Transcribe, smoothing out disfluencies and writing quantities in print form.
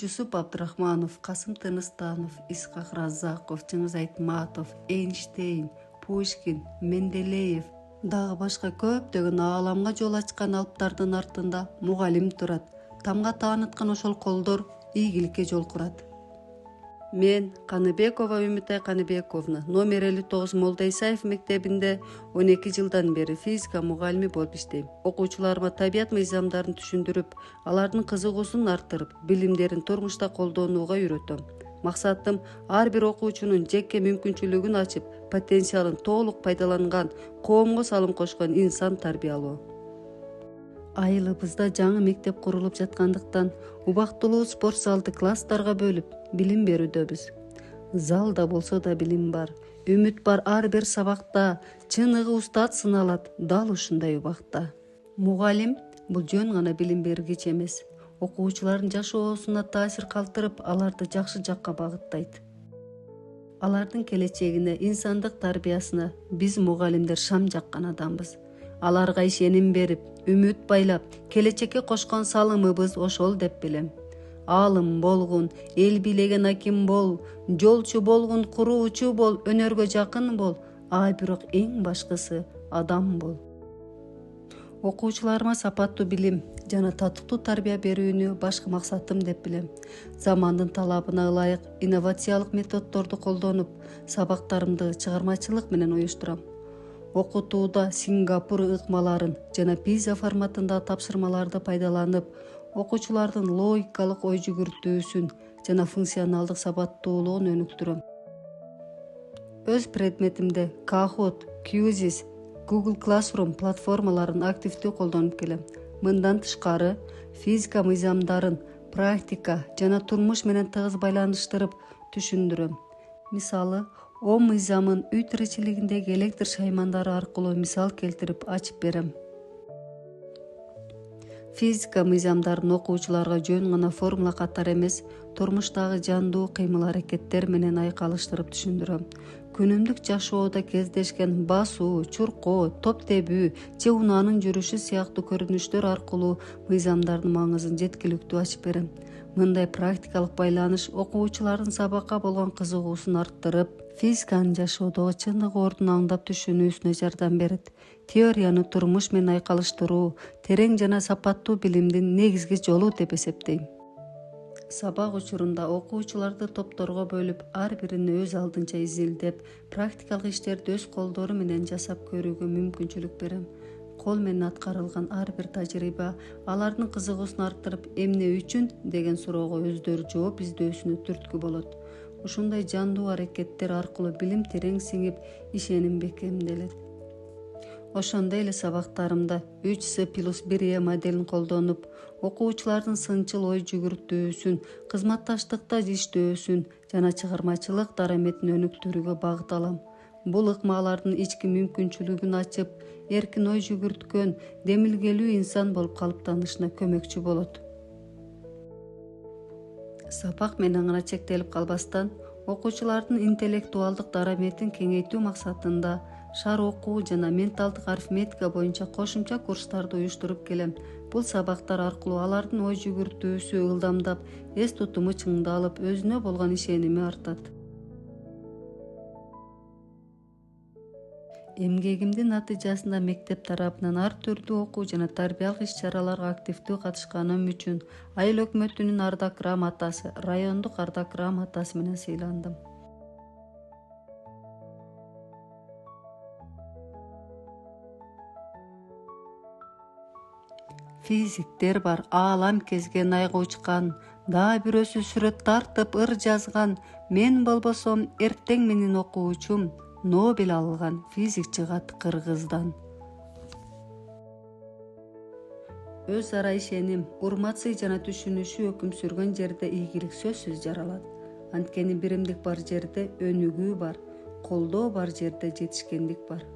Жусуп Абдрахманов, Касым Тыныстанов, Исхак Раззаков, Чыңгыз Айтматов, Эйнштейн, Пушкин, Менделеев дагы башка көптөгөн ааламга жол ачкан алыптардын артында мугалим турат. Тамга тааныткан ошол колдор ийгиликке жол курат. Мен Каныбекова Үмүтай Каныбековна номер 59 Молда Исаев мектебинде 12 жылдан бери физика мугалими болуп иштейм. Окуучуларыма табият мыйзамдарын түшүндүрүп, алардын кызыгуусун арттырып, билимдерин турмушта колдонууга үйрөтөм. Максатым ар бир окуучунун жеке мүмкүнчүлүгүн ачып, потенциалын толук пайдаланган, коомго салым кошкон инсан тарбиялоо. Айылыбызда жаңы мектеп курулуп жаткандыктан убактылуу спорт залды класстарга бөлүп билим берүүдөбүз. Залда болсо да билим бар, үмүт бар ар бир сабакта, чыныгы устат сыналат дал ушундай убакта. Мугалим бул жөн гана билим бергич эмес, окуучулардын жашоосуна таасир калтырып, аларды жакшы жакка багыттайт. Алардын келечегине, инсандык тарбиясына биз мугалимдер шам жаккан адамбыз. Аларга ишеним берип, үмүт байлап, келечекке кошкон салымыбыз ошол деп билем. Аалым болгун, эл бийлеген аким бол, жолчу болгун, куруучу бол, өнөргө жакын бол, бирок эң башкысы адам бол. Окуучуларыма сапаттуу билим жана татыктуу тарбия берүүнү башкы максатым деп билем. Замандын талабына ылайык инновациялык методдорду колдонуп, сабактарымды чыгармачылык менен уюштурам. Окутууда Сингапур ыкмаларын жана PISA форматында тапшырмаларды пайдаланып, окуучулардын логикалык ой жүгүртүүсүн жана функционалдык сабаттуулугун өнүктүрөм. Өз предметимде Kahoot, Quizzes, Google Classroom платформаларын активдүү колдонуп келем. Мындан тышкары, физика мыйзамдарын практика жана турмуш менен тыгыз байланыштырып түшүндүрөм. Мисалы, Ом мыйзамын үй тиричилигиндеги электр шаймандары аркылуу мисал келтирип ачып берем. Физика мыйзамдарын окуучуларга жөн гана формула катары эмес, турмуштагы жандуу кыймыл-аракеттер менен айкалыштырып түшүндүрөм. Күнүмдүк жашоодо кездешкен басуу, чуркоо, топ тебүү же унаанын жүрүшү сыяктуу көрүнүштөр аркылуу мыйзамдардын маңызын жеткиликтүү ачып берем. Мындай практикалык байланыш окуучулардын сабакка болгон кызыгуусун арттырып, физиканын жашоодогу чындык ордун аңдап түшүнүүсүнө жардам берет. Теорияны турмуш менен айкалыштыруу терең жана сапаттуу билимдин негизги жолу деп эсептейм. Сабак учурунда окуучуларды топторго бөлүп, ар бирин өз алдынча изилдеп, практикалык иштерди өз колдору менен жасап көрүүгө мүмкүнчүлүк берем. Кол менен аткарылган ар бир тажрыйба алардын кызыгуусун арттырып, эмне үчүн деген суроого өздөрү жооп издөөсүнө түрткү болот. Ушундай жандуу аракеттер аркылуу билим терең сиңип, ишеним бекемделет. Ошондой эле сабактарымда 3C+1E моделин колдонуп, окуучулардын сынчыл ой жүгүртүүсүн, кызматташтыкта иштөөсүн жана чыгармачылык дараметин өнүктүрүүгө багыт алам. Бул ыкма алардын ички мүмкүнчүлүгүн ачып, эркин ой жүгүрткөн, демилгелүү инсан болуп калыптанышына көмөкчү болот. Сабак менен гана чектелип калбастан, окуучулардын интеллектуалдык дараметин кеңейтүү максатында шар окуу жана менталдык арифметика боюнча кошумча курстарды уюштуруп келем. Бул сабактар аркылуу алардын ой жүгүртүүсү ылдамдап, эс тутуму чыңдалып, өзүнө болгон ишеними артат. Эмгегимдин натыйжасында мектеп тарабынан ар түрдүү окуу жана тарбиялык иш-чараларга активдүү катышканым үчүн Айыл өкмөтүнүн ардак грамотасы, райондук ардак грамотасы менен сыйландым. Физиктер бар, аалам кезген, айга учкан, дагы бирөөсү сүрөт тартып, ыр жазган, мен болбосом эртең менин окуучум, Нобель алган физик чыгат Кыргыздан. Өз ара ишеним, урмат сый жана түшүнүшүү өкүм сүргөн жерде ийгилик сөзсүз жаралат. Анткени биримдик бар жерде өнүгүү бар, колдоо бар жерде жетишкендик бар.